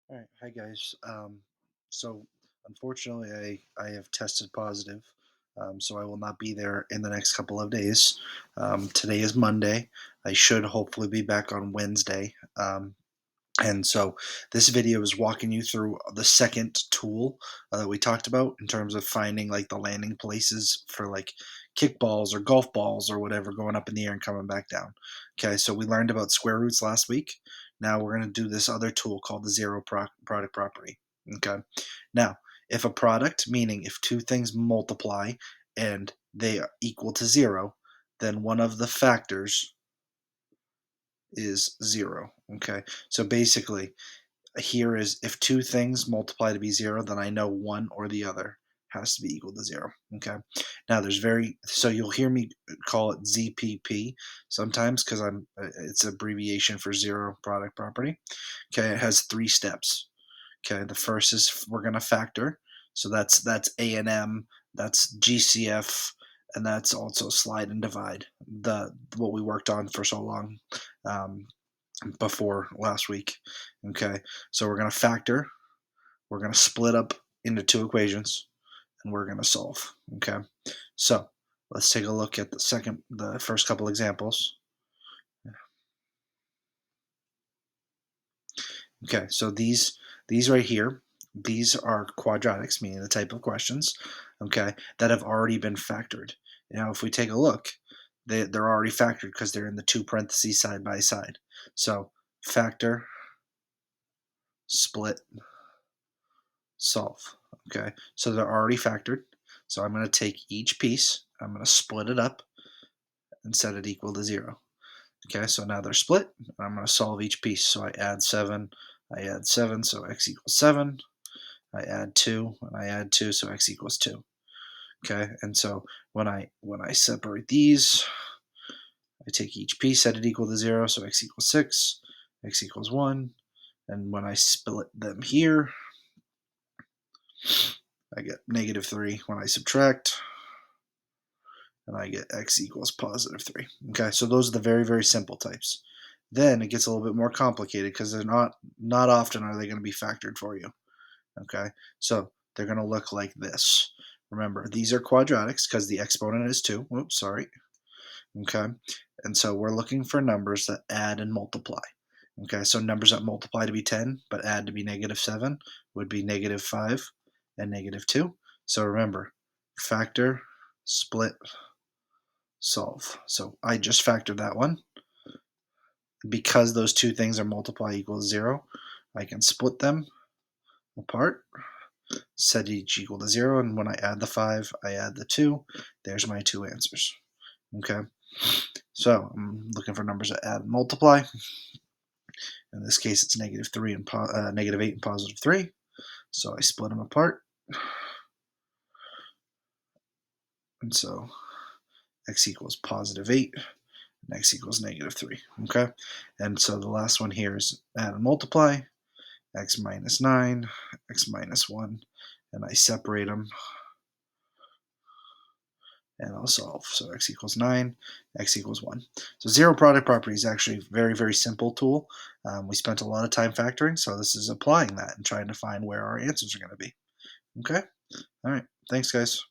All right, hi guys. So unfortunately, I have tested positive, so I will not be there in the next couple of days. Today is Monday. I should hopefully be back on Wednesday. And so this video is walking you through the second tool that we talked about in terms of finding like the landing places for like kickballs or golf balls or whatever going up in the air and coming back down. Okay, so we learned about square roots last week. Now we're going to do this other tool called the product property. Okay, now if a product, meaning if two things multiply and they are equal to zero, then one of the factors is zero. Okay, so basically here is if two things multiply to be zero, then I know one or the other has to be equal to zero. Okay. Now so you'll hear me call it ZPP sometimes because it's abbreviation for zero product property. Okay. It has three steps. Okay. The first is we're going to factor. So that's A&M, that's GCF, and that's also slide and divide. The what we worked on for so long. Um, Before last week. Okay, so we're going to factor, we're going to split up into two equations, and we're going to solve. Okay, so let's take a look at the first couple examples. Okay, so these right here, these are quadratics, meaning the type of questions, okay, that have already been factored. Now, if we take a look, they're already factored because they're in the two parentheses side by side. So factor, split, solve. Okay, so they're already factored. So I'm going to take each piece, I'm going to split it up and set it equal to zero. Okay, so now they're split. I'm going to solve each piece. So I add 7, so x equals 7. I add 2, and I add 2, so x equals 2. Okay, and so when I separate these, I take each piece, set it equal to 0, so x equals 6, x equals 1. And when I split them here, I get -3 when I subtract, and I get x equals +3. Okay, so those are the very, very simple types. Then it gets a little bit more complicated because they're not often are they going to be factored for you. Okay, so they're going to look like this. Remember, these are quadratics because the exponent is 2. Whoops, sorry. Okay, and so we're looking for numbers that add and multiply. Okay, so numbers that multiply to be 10 but add to be -7 would be -5 and -2. So remember, factor, split, solve. So I just factored that one. Because those two things are multiply equals 0, I can split them apart, set each equal to 0, and when I add the 5, I add the 2. There's my two answers. Okay, so I'm looking for numbers that add and multiply. In this case, it's -3 and -8 and +3. So I split them apart, and so x equals +8 and x equals -3. Okay, and so the last one here is add and multiply. X minus 9, x minus 1, and I separate them and I'll solve. So x equals 9, x equals 1. So zero product property is actually a very, very simple tool. We spent a lot of time factoring, so this is applying that and trying to find where our answers are going to be. Okay? All right. Thanks, guys.